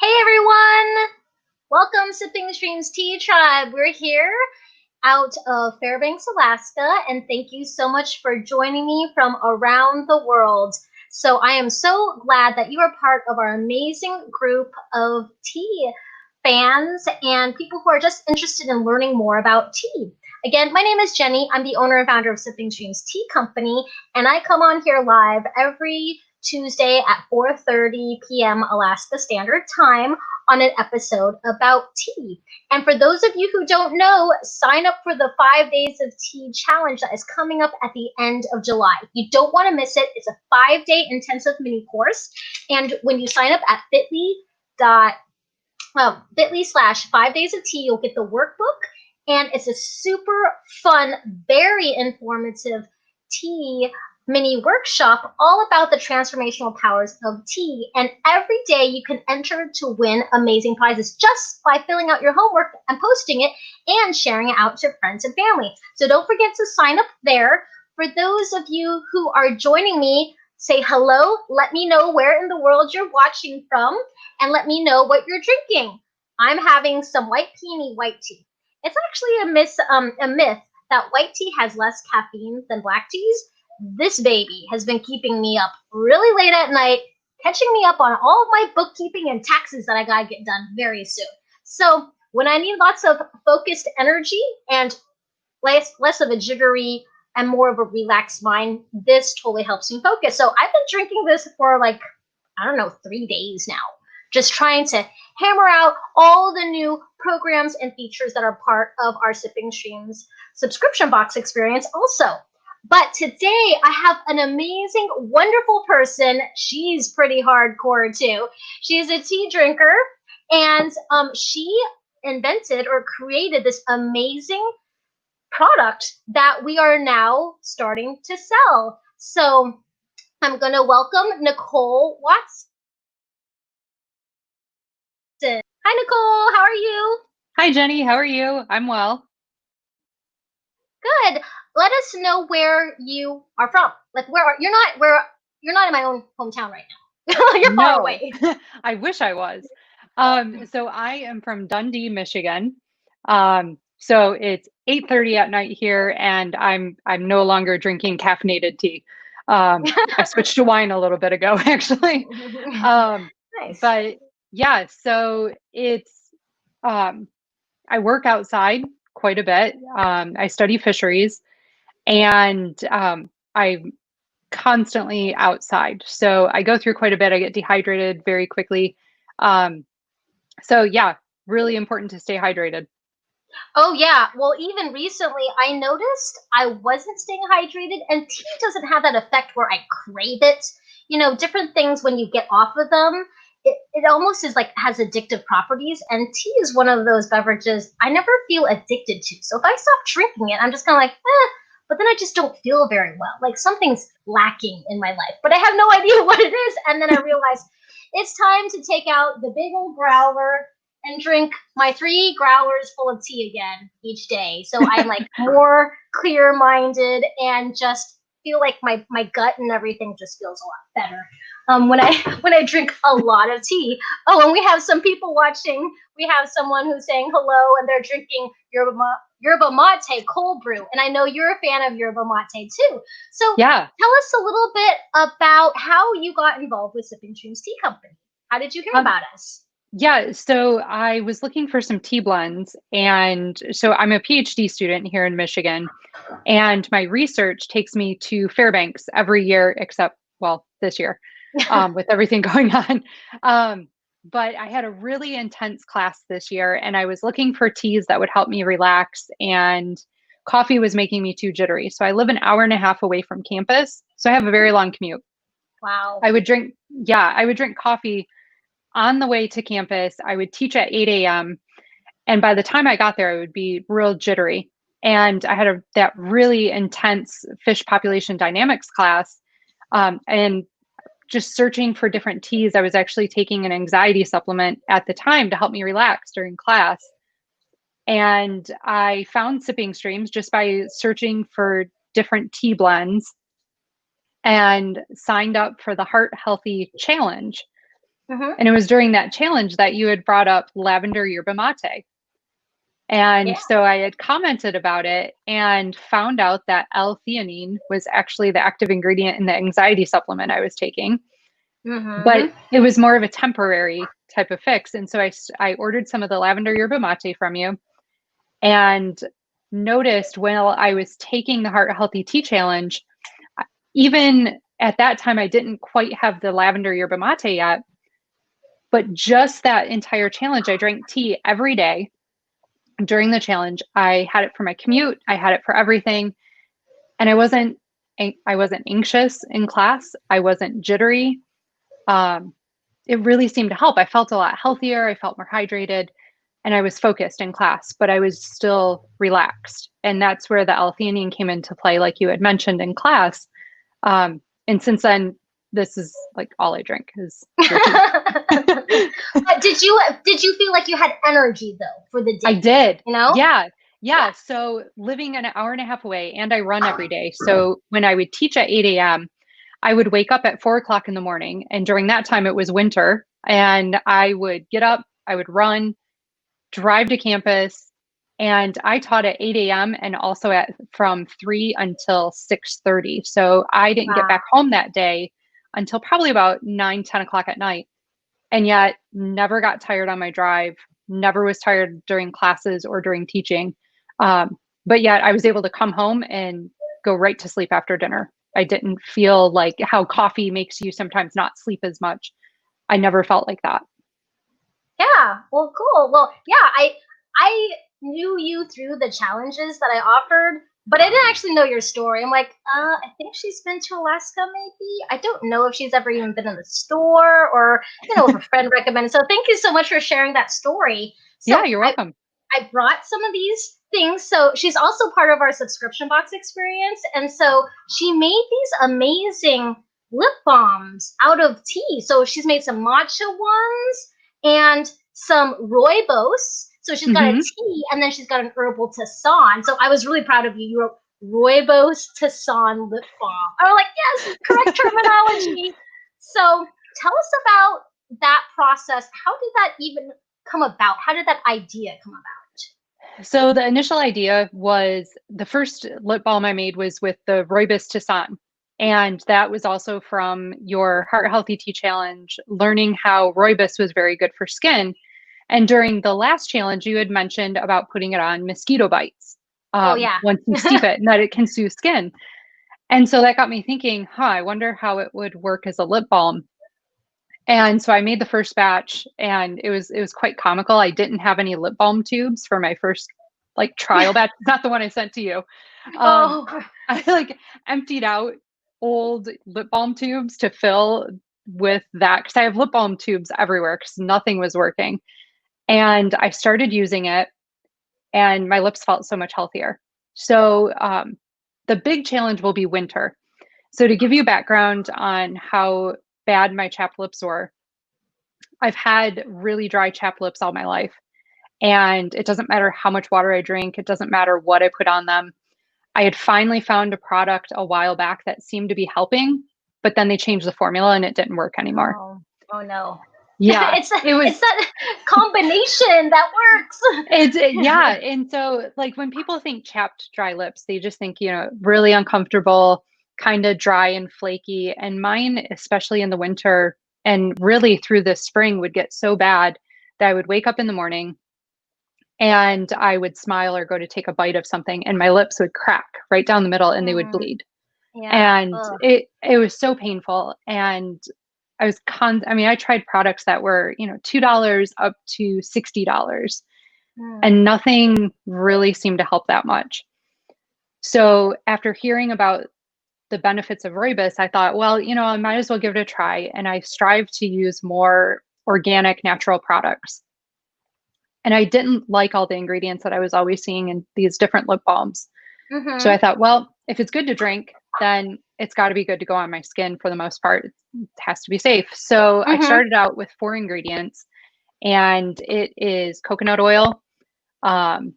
Hey everyone! Welcome Sipping Streams Tea Tribe. We're here out of Fairbanks, Alaska, and thank you so much for joining me from around the world. So I am so glad that you are part of our amazing group of tea fans and people who are just interested in learning more about tea. Again, my name is Jenny. I'm the owner and founder of Sipping Streams Tea Company, and I come on here live every Tuesday at 4:30 p.m. Alaska Standard Time on an episode about tea. And for those of you who don't know, sign up for the 5 Days of Tea Challenge that is coming up at the end of July. You don't want to miss it. It's a 5-day intensive mini course. And when you sign up at bit.ly/5 days of tea, you'll get the workbook. And it's a super fun, very informative tea mini workshop all about the transformational powers of tea. And every day you can enter to win amazing prizes just by filling out your homework and posting it and sharing it out to friends and family. So don't forget to sign up there. For those of you who are joining me, say hello. Let me know where in the world you're watching from and let me know what you're drinking. I'm having some white peony white tea. It's actually a myth that white tea has less caffeine than black teas. This baby has been keeping me up really late at night, catching me up on all of my bookkeeping and taxes that I gotta get done very soon. So when I need lots of focused energy and less of a jittery and more of a relaxed mind, this totally helps me focus. So I've been drinking this for like, I don't know, 3 days now, just trying to hammer out all the new programs and features that are part of our Sipping Streams subscription box experience also. But today I have an amazing, wonderful person. She's pretty hardcore too. She's a tea drinker, and she invented or created this amazing product that we are now starting to sell. So I'm going to welcome Nicole Watts. Hi, Nicole. How are you? Hi, Jenny. How are you? I'm well. Good. Let us know where you are from. Like, you're not in my own hometown right now. You're far away. I wish I was. So I am from Dundee, Michigan. So it's 8:30 at night here, and I'm no longer drinking caffeinated tea. I switched to wine a little bit ago, actually. Nice. But yeah, so it's I work outside quite a bit. I study fisheries, and I'm constantly outside. So I go through quite a bit. I get dehydrated very quickly. So yeah, really important to stay hydrated. Oh yeah. Well, even recently, I noticed I wasn't staying hydrated, and tea doesn't have that effect where I crave it. You know, different things when you get off of them, it almost is like has addictive properties, and tea is one of those beverages I never feel addicted to. So if I stop drinking it, I'm just kind of like, but then I just don't feel very well. Like something's lacking in my life, but I have no idea what it is. And then I realize it's time to take out the big old growler and drink my 3 growlers full of tea again each day. So I'm like more clear minded and just feel like my gut and everything just feels a lot better. When I drink a lot of tea. Oh, and we have some people watching. We have someone who's saying hello, and they're drinking yerba mate cold brew. And I know you're a fan of yerba mate too. So Yeah. tell us a little bit about how you got involved with Sipping Streams Tea Company. How did you hear about us? Yeah, so I was looking for some tea blends. And so I'm a PhD student here in Michigan, and my research takes me to Fairbanks every year, except, well, this year, with everything going on. But I had a really intense class this year, and I was looking for teas that would help me relax, and coffee was making me too jittery. So I live an hour and a half away from campus, so I have a very long commute. Wow. I would drink coffee on the way to campus. I would teach at 8 a.m. And by the time I got there, I would be real jittery. And I had that really intense fish population dynamics class. And just searching for different teas. I was actually taking an anxiety supplement at the time to help me relax during class. And I found Sipping Streams just by searching for different tea blends and signed up for the Heart Healthy Challenge. Mm-hmm. And it was during that challenge that you had brought up lavender yerba mate. Yeah. And so I had commented about it and found out that L-theanine was actually the active ingredient in the anxiety supplement I was taking. But Mm-hmm. it was more of a temporary type of fix. And so I ordered some of the lavender yerba mate from you and noticed while I was taking the Heart Healthy Tea Challenge, even at that time, I didn't quite have the lavender yerba mate yet. But just that entire challenge, I drank tea every day during the challenge. I had it for my commute, I had it for everything. And I wasn't anxious in class. I wasn't jittery. Um, it really seemed to help. I felt a lot healthier. I felt more hydrated and I was focused in class, but I was still relaxed. And that's where the L-theanine came into play, like you had mentioned in class. And since then, this is like all I drink is your tea. But did you feel like you had energy though for the I day? did. You know? Yeah. Yeah. Yeah. So living an hour and a half away, and I run every day. So when I would teach at 8 a.m., I would wake up at 4 o'clock in the morning. And during that time, it was winter. And I would get up, I would run, drive to campus. And I taught at 8 a.m. and also at from 3 until 6:30. So I didn't get Wow. back home that day until probably about 9, 10 o'clock at night. And yet never got tired on my drive, never was tired during classes or during teaching. But yet I was able to come home and go right to sleep after dinner. I didn't feel like how coffee makes you sometimes not sleep as much. I never felt like that. Yeah. Well, cool. Well, yeah, I knew you through the challenges that I offered, but I didn't actually know your story. I'm like, I think she's been to Alaska, maybe. I don't know if she's ever even been in the store or, if a friend recommended. So thank you so much for sharing that story. Yeah, So you're I welcome. I brought some of these things. So she's also part of our subscription box experience. And so she made these amazing lip balms out of tea. So she's made some matcha ones and some rooibos. So she's got a Hmm. tea and then she's got an herbal Tassan. So I was really proud of you. You wrote rooibos Tassan lip balm. I was like, yes, correct terminology. So tell us about that process. How did that even come about? How did that idea come about? So the initial idea was the first lip balm I made was with the rooibos Tisane. And that was also from your Heart Healthy Tea Challenge, learning how rooibos was very good for skin. And during the last challenge, you had mentioned about putting it on mosquito bites Oh yeah. once you steep it and that it can soothe skin. And so that got me thinking, I wonder how it would work as a lip balm. And so I made the first batch and it was quite comical. I didn't have any lip balm tubes for my first like trial batch, not the one I sent to you. Um, Oh. I like emptied out old lip balm tubes to fill with that because I have lip balm tubes everywhere because nothing was working. And I started using it and my lips felt so much healthier. So the big challenge will be winter. So to give you background on how bad my chapped lips were, I've had really dry chapped lips all my life. And it doesn't matter how much water I drink, it doesn't matter what I put on them. I had finally found a product a while back that seemed to be helping, but then they changed the formula and it didn't work anymore. Oh, oh no. Yeah, it It's was that combination that works. yeah. And so like when people think chapped dry lips, they just think, really uncomfortable, kind of dry and flaky. And mine, especially in the winter and really through the spring, would get so bad that I would wake up in the morning and I would smile or go to take a bite of something and my lips would crack right down the middle and they would Mm, bleed. yeah. And Ugh. it was so painful. And I tried products that were, $2 up to $60 Mm, and nothing really seemed to help that much. So after hearing about the benefits of rooibos, I thought, well, I might as well give it a try. And I strive to use more organic, natural products. And I didn't like all the ingredients that I was always seeing in these different lip balms. So I mm-hmm. thought, well, if it's good to drink, then it's got to be good to go on my skin for the most part. It has to be safe. So I Mm-hmm. started out with 4 ingredients, and it is coconut oil. Um,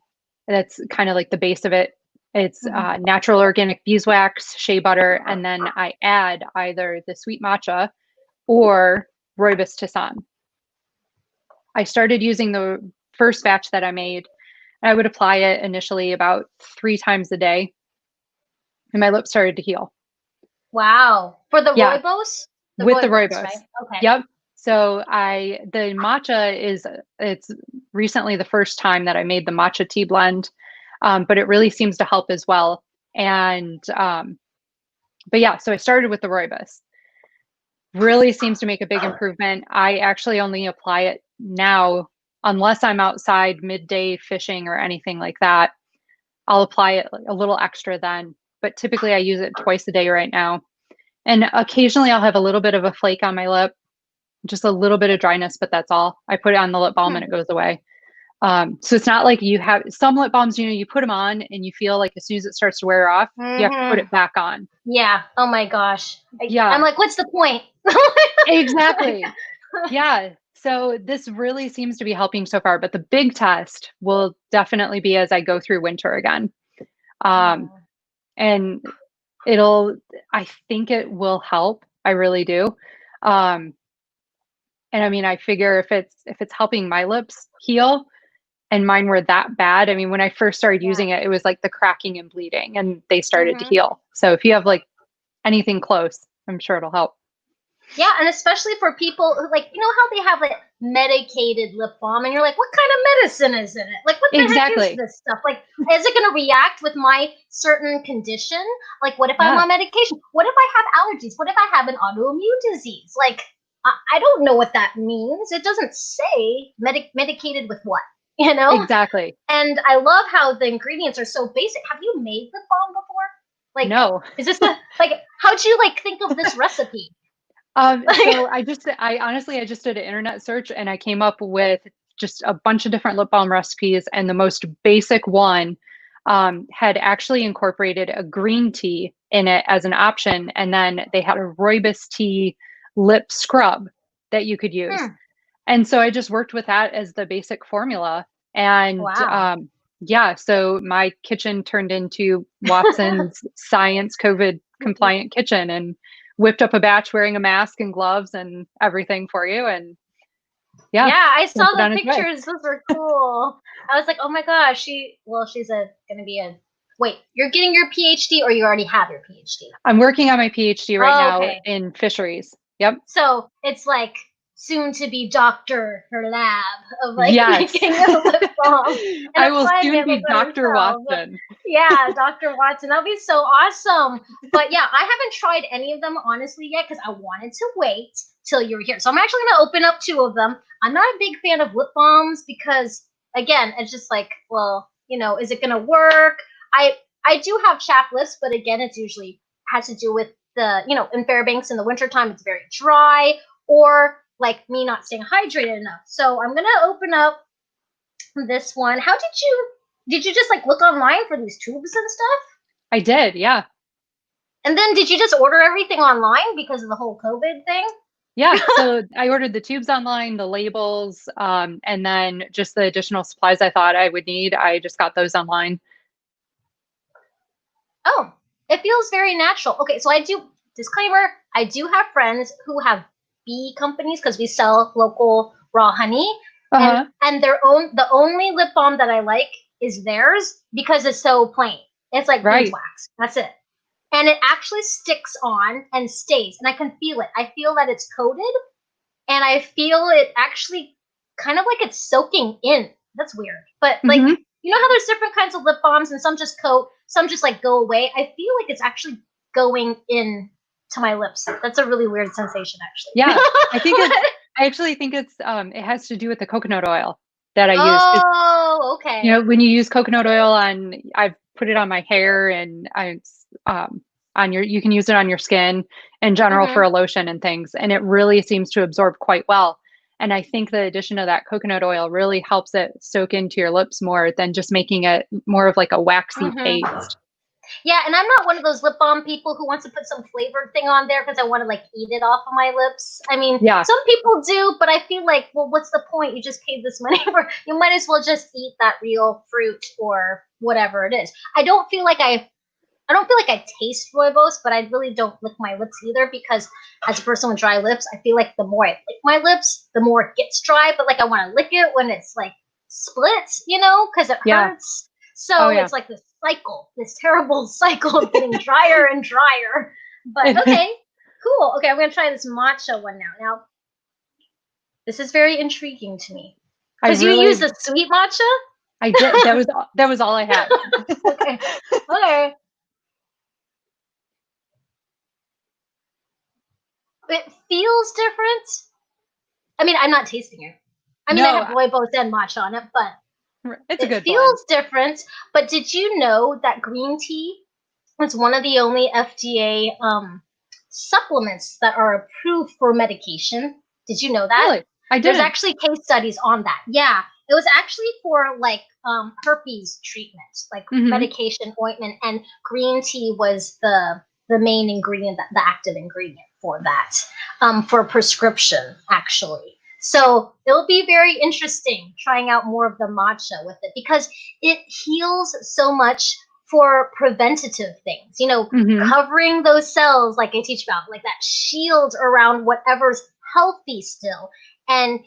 that's kind of like the base of it. It's Mm-hmm. natural organic beeswax, shea butter, and then I add either the sweet matcha or rooibos Tisane. I started using the first batch that I made. I would apply it initially about 3 times a day, and my lips started to heal. Wow. For the Yeah, rooibos? The with the rooibos, rooibos. right? Okay. Yep. So the matcha it's recently the first time that I made the matcha tea blend, but it really seems to help as well. And but yeah, so I started with the rooibos. Really seems to make a big improvement. I actually only apply it now unless I'm outside midday fishing or anything like that. I'll apply it a little extra then, but typically I use it twice a day right now. And occasionally I'll have a little bit of a flake on my lip, just a little bit of dryness, but that's all. I put it on the lip balm and Hmm. it goes away. So it's not like you have some lip balms, you put them on and you feel like as soon as it starts to wear off, you have to put Hmm. it back on. Yeah. Oh my gosh. I'm Yeah, like, what's the point? exactly. Yeah. So this really seems to be helping so far, but the big test will definitely be as I go through winter again. Um, Oh, and it'll, I think it will help. I really do. Um, and I mean, I figure if it's helping my lips heal and mine were that bad. I mean, when I first started yeah. using it, it was like the cracking and bleeding and they started to Hmm. heal. So if you have like anything close, I'm sure it'll help. Yeah, and especially for people who like, how they have like medicated lip balm, and you're like, what kind of medicine is in it? Like, what the heck is Exactly. this stuff? Like, is it going to react with my certain condition? Like, what if I'm Yeah, on medication? What if I have allergies? What if I have an autoimmune disease? Like, I don't know what that means. It doesn't say medicated with what, you know? exactly. And I love how the ingredients are so basic. Have you made lip balm before? Like, No. is this like, how'd you like think of this recipe? So I honestly, I just did an internet search and I came up with just a bunch of different lip balm recipes. And the most basic one had actually incorporated a green tea in it as an option. And then they had a rooibos tea lip scrub that you could use. Hmm. And so I just worked with that as the basic formula. And Wow. yeah, so my kitchen turned into Watson's science COVID compliant kitchen and whipped up a batch wearing a mask and gloves and everything for you. And yeah, Yeah, I saw sent it the on its way. pictures. Those were cool. I was like, oh my gosh, she's gonna be a. Wait, you're getting your PhD or you already have your PhD? I'm working on my PhD right Oh, now okay. in fisheries. Yep. So it's like soon to be doctor her lab of like Yes. making a lip balm and I will applying soon it be within Dr. herself. Watson. Yeah, Dr. Watson, that'd be so awesome. But yeah, I haven't tried any of them honestly yet because I wanted to wait till you were here. So I'm actually gonna open up two of them. I'm not a big fan of lip balms because again, it's just like, well, is it gonna work? I do have chapped lips, but again, it's usually has to do with in Fairbanks in the wintertime, it's very dry, or like me not staying hydrated enough. So I'm gonna open up this one. How did you just like look online for these tubes and stuff? I did. Yeah. And then did you just order everything online because of the whole COVID thing? Yeah. So I ordered the tubes online, the labels, and then just the additional supplies I thought I would need. I just got those online. Oh, it feels very natural. Okay, so disclaimer, I do have friends who have bee companies because we sell local raw honey, and Uh-huh. the only lip balm that I like is theirs because it's so plain. It's like Right. beeswax. That's it. And it actually sticks on and stays, and I can feel it. I feel that it's coated, and I feel it actually kind of like it's soaking in. That's weird. But like, Hmm. how there's different kinds of lip balms and some just coat, some just like go away. I feel like it's actually going in to my lips. That's a really weird sensation actually. Yeah. I think I actually think it has to do with the coconut oil that I use. Oh, okay. When you use coconut oil I've put it on my hair and um, you can use it on your skin in general for Hmm. a lotion and things. And it really seems to absorb quite well. And I think the addition of that coconut oil really helps it soak into your lips more than just making it more of like a waxy Hmm. paste. Yeah, and I'm not one of those lip balm people who wants to put some flavored thing on there because I want to like eat it off of my lips. I mean, Yeah. some people do, but I feel like, well, what's the point? You just paid this money for. You might as well just eat that real fruit or whatever it is. I don't feel like I I don't feel like I taste rooibos, but I really don't lick my lips either because as a person with dry lips, I feel like the more I lick my lips, the more it gets dry. But like I want to lick it when it's like split, because it Yeah. hurts. Oh So yeah. it's like this cycle, this terrible cycle of getting drier and drier. But okay, cool. Okay, I'm gonna try this matcha one now. Now, this is very intriguing to me I because you use really the sweet matcha. I did. That was all I had. Okay. Okay. It feels different. I mean, I'm not tasting it. I mean, I have No, rooibos and matcha on it, but it's a it good blend. feels different. But did you know that green tea is one of the only FDA supplements that are approved for medication? Did you know that? Really? I There's didn't. actually case studies on that. Yeah, it was actually for like herpes treatment, like Hmm. medication ointment, and green tea was the main ingredient, the active ingredient for that, for prescription actually. So it'll be very interesting trying out more of the matcha with it because it heals so much for preventative things. Hmm. Covering those cells, like I teach about, like that shield around whatever's healthy still, and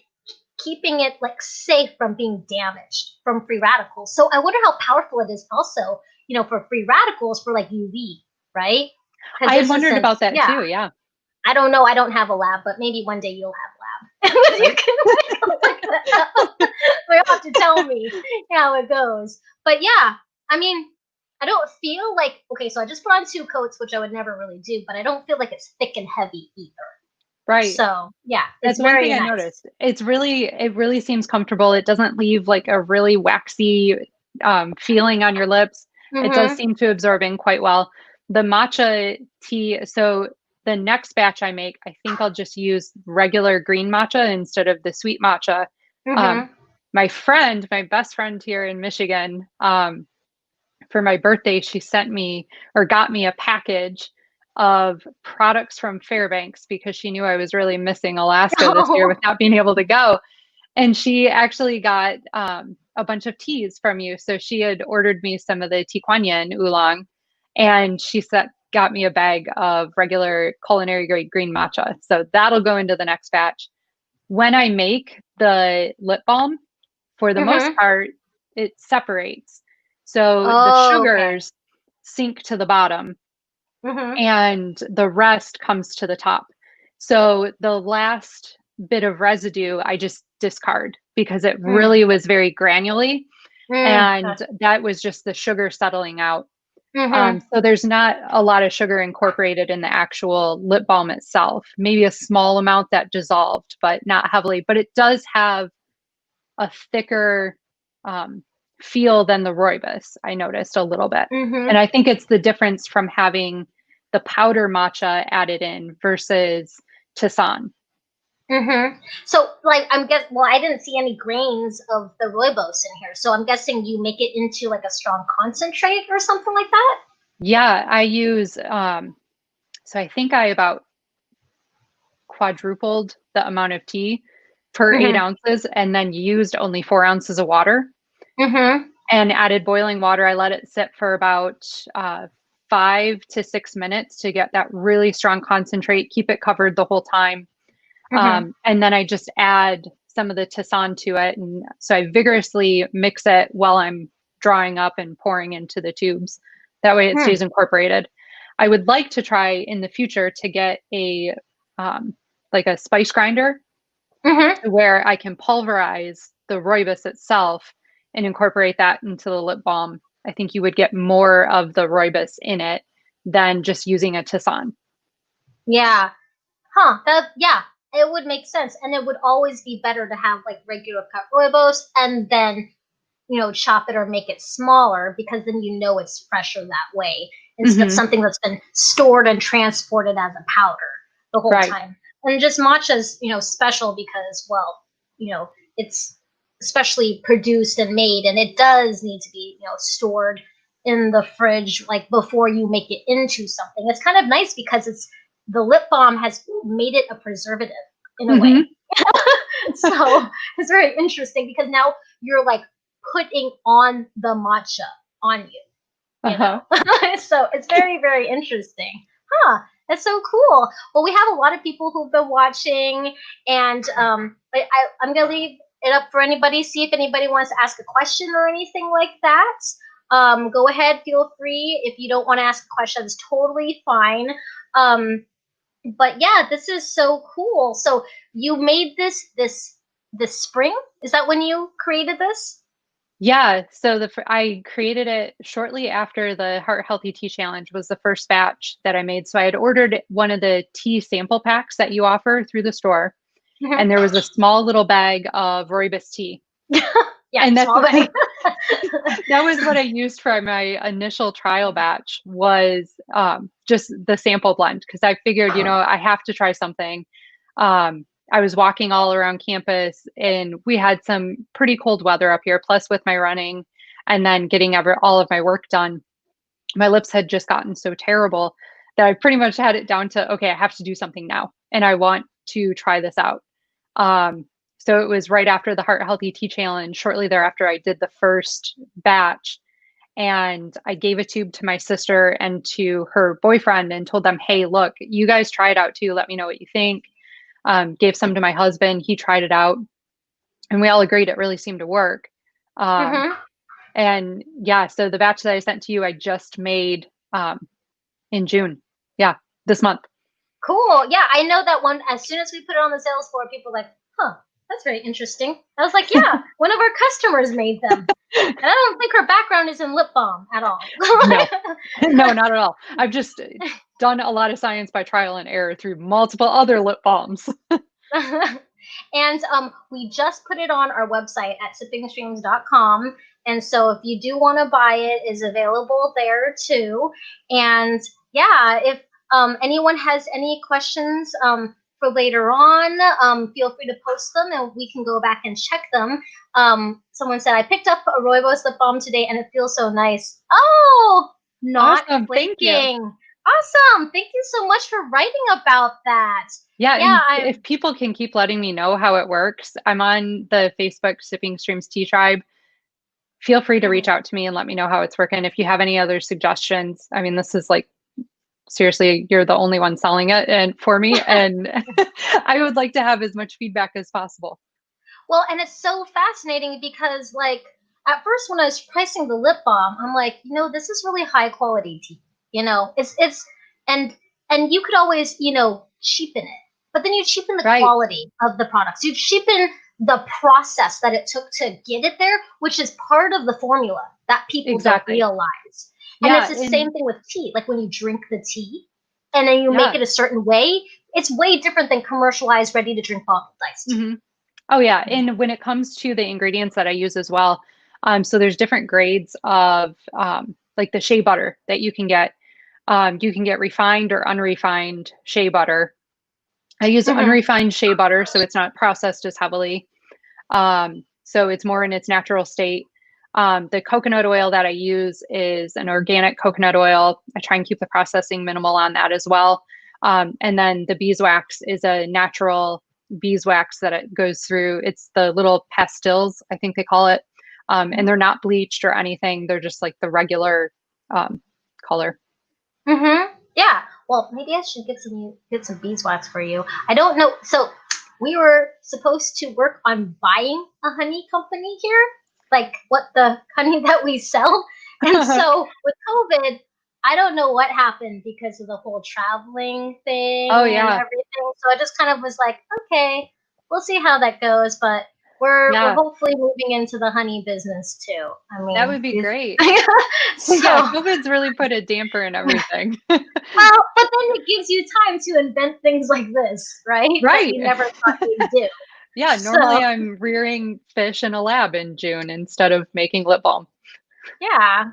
keeping it like safe from being damaged from free radicals. So I wonder how powerful it is also, for free radicals for like UV, right? Because I had there's a wondered sense, about that yeah. too. Yeah. I don't know. I don't have a lab, but maybe one day you'll have a lab. You Right. can look that up. You'll have to tell me how it goes. But yeah, I mean, I don't feel like, okay, so I just put on 2 coats, which I would never really do, but I don't feel like it's thick and heavy either. Right. So yeah, it's That's one very thing I nice. noticed. It really seems comfortable. It doesn't leave like a really waxy feeling on your lips. It does Mm-hmm. seem to absorb in quite well. The matcha tea, so the next batch I make, I think I'll just use regular green matcha instead of the sweet matcha. Um, Mm-hmm. my best friend here in Michigan, for my birthday, she sent me or got me a package of products from Fairbanks because she knew I was really missing Alaska this year Oh. without being able to go. And she actually got a bunch of teas from you. So she had ordered me some of the Tiquanian oolong, and got me a bag of regular culinary grade green matcha. So that'll go into the next batch. When I make the lip balm, for the most Mm-hmm. part, it separates. So the Oh, okay. sugars sink to the bottom Mm-hmm. and the rest comes to the top. So the last bit of residue I just discard because it Mm. really was very granulary Mm. and that was just the sugar settling out. Mm-hmm. So there's not a lot of sugar incorporated in the actual lip balm itself. Maybe a small amount that dissolved, but not heavily. But it does have a thicker um, feel than the rooibos. I noticed a little bit, and Mm-hmm. I think it's the difference from having the powder matcha added in versus Tisane. Mm-hmm. So, like, well, I didn't see any grains of the rooibos in here, so I'm guessing you make it into like a strong concentrate or something like that. Yeah, I use so I think I about quadrupled the amount of tea per eight Mm-hmm. ounces and then used only 4 ounces of water Mm-hmm. and added boiling water. I let it sit for about 5 to 6 minutes to get that really strong concentrate, keep it covered the whole time. Mm-hmm. And then I just add some of the Tisane to it. And so I vigorously mix it while I'm drawing up and pouring into the tubes. That way it Hmm. stays incorporated. I would like to try in the future to get um, like a spice grinder Mm-hmm. to where I can pulverize the rooibos itself and incorporate that into the lip balm. I think you would get more of the rooibos in it than just using a Tisane. Yeah. Huh. Yeah. It would make sense, and it would always be better to have like regular cut rooibos, and then chop it or make it smaller because then it's fresher that way instead of Hmm. something that's been stored and transported as a powder the whole Right. time. And just matcha's, special because, well, it's especially produced and made, and it does need to be, stored in the fridge like before you make it into something. It's kind of nice because the lip balm has made it a preservative in a Hmm. way. So it's very interesting because now you're like putting on the matcha on you. you Uh-huh. know. So it's very, very interesting. Huh. That's so cool. Well, we have a lot of people who've been watching, and I'm gonna leave it up for anybody. See if anybody wants to ask a question or anything like that. Go ahead, feel free. If you don't want to ask a question, it's totally fine. Um, but yeah, this is so cool. So you made this spring? Is that when you created this? Yeah, so I created it shortly after the Heart Healthy Tea Challenge was the first batch that I made. So I had ordered one of the tea sample packs that you offer through the store, Mhm. and there was a small little bag of rooibos tea. Yeah, And that's small bag. that was what I used for my initial trial batch was just the sample blend because I figured, I have to try something. I was walking all around campus and we had some pretty cold weather up here, plus with my running and then getting all of my work done. My lips had just gotten so terrible that I pretty much had it down to, okay, I have to do something now and I want to try this out. Um, so it was right after the Heart Healthy Tea Challenge. Shortly thereafter, I did the first batch and I gave a tube to my sister and to her boyfriend and told them, hey, look, you guys try it out too. Let me know what you think. Gave some to my husband. He tried it out and we all agreed it really seemed to work. Um, Hmm. and yeah, so the batch that I sent to you, I just made in June. Yeah, this month. Cool. Yeah, I know that one. As soon as we put it on the sales floor, people were like, huh, that's very interesting. I was like, yeah, one of our customers made them. And I don't think her background is in lip balm at all. No, no, not at all. I've just done a lot of science by trial and error through multiple other lip balms. And we just put it on our website at sippingstreams.com. And so if you do want to buy it, is available there too. And yeah, if anyone has any questions for later on, feel free to post them and we can go back and check them. Someone said, I picked up a Rooibos lip balm today and it feels so nice. Oh, not Awesome. Thank you. flaking. Awesome. Thank you so much for writing about that. Yeah, Yeah, and if people can keep letting me know how it works, I'm on the Facebook Sipping Streams Tea Tribe. Feel free to reach out to me and let me know how it's working. If you have any other suggestions, I mean, this is like seriously, you're the only one selling it and for me, and I would like to have as much feedback as possible. well, and it's so fascinating because, like, at first when I was pricing the lip balm, I'm like, this is really high quality tea. It's and and you could always, cheapen it, but then you cheapen the Right. quality of the products. You cheapen the process that it took to get it there, which is part of the formula that people don't Exactly. realize. And it's Yeah, the same and thing with tea. Like when you drink the tea and then you make yeah. it a certain way, it's way different than commercialized ready to drink bottled iced tea. Hmm. Oh yeah, and when it comes to the ingredients that I use as well, so there's different grades of like the shea butter that you can get. You can get refined or unrefined shea butter. I use Mm-hmm. unrefined shea butter, so it's not processed as heavily. So it's more in its natural state. The coconut oil that I use is an organic coconut oil. I try and keep the processing minimal on that as well. And then the beeswax is a natural beeswax that it goes through. It's the little pastils, I think they call it. And they're not bleached or anything. They're just like the regular color. Mm-hmm. Yeah. Well, maybe I should get some beeswax for you. I don't know. So we were supposed to work on buying a honey company here, like what the honey that we sell. And so with COVID, I don't know what happened because of the whole traveling Oh thing and yeah. everything. So I just kind of was like, okay, we'll see how that goes. But we're Yeah, hopefully moving into the honey business too. I that mean, would be great. Yeah, so COVID's really put a damper in everything. well, but then it gives you time to invent things like this, right? That Right. you never thought you'd do. Yeah, So, normally I'm rearing fish in a lab in June instead of making lip balm. yeah.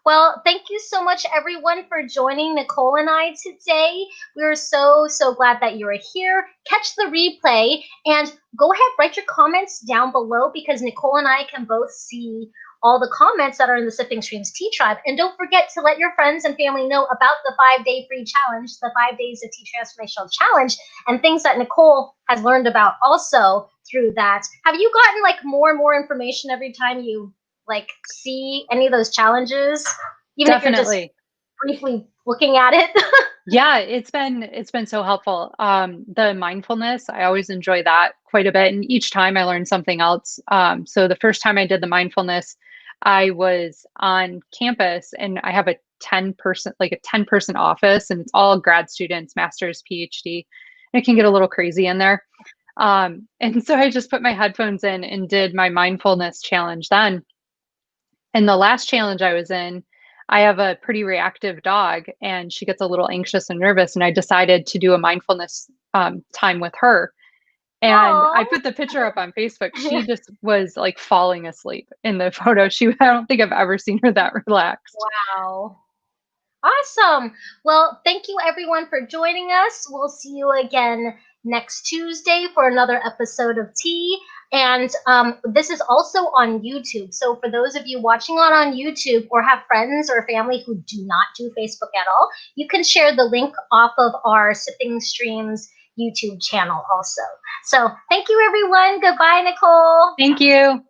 Well, thank you so much, everyone, for joining Nicole and I today. We are so, so glad that you are here. Catch the replay and go ahead, write your comments down below because Nicole and I can both see all the comments that are in the Sipping Streams Tea Tribe. And don't forget to let your friends and family know about the 5-day free challenge, the 5 days of tea transformational challenge, and things that Nicole has learned about also through that. Have you gotten like more and more information every time you like see any of those challenges? even if you're just Definitely. briefly looking at it. Yeah, it's been so helpful. The mindfulness, I always enjoy that quite a bit, and each time I learn something else. So the first time I did the mindfulness, I was on campus, and I have a 10-person, like a 10-person office, and it's all grad students, master's, PhD. And it can get a little crazy in there. And so I just put my headphones in and did my mindfulness challenge then. And the last challenge I was in, I have a pretty reactive dog and she gets a little anxious and nervous. And I decided to do a mindfulness time with her. And I Oh. put the picture up on Facebook. She just was like falling asleep in the photo. I don't think I've ever seen her that relaxed. Wow. Awesome. Well, thank you everyone for joining us. We'll see you again next Tuesday for another episode of Tea. And this is also on YouTube. So for those of you watching on YouTube or have friends or family who do not do Facebook at all, you can share the link off of our Sipping Streams YouTube channel also. So thank you everyone. Goodbye, Nicole. Thank you.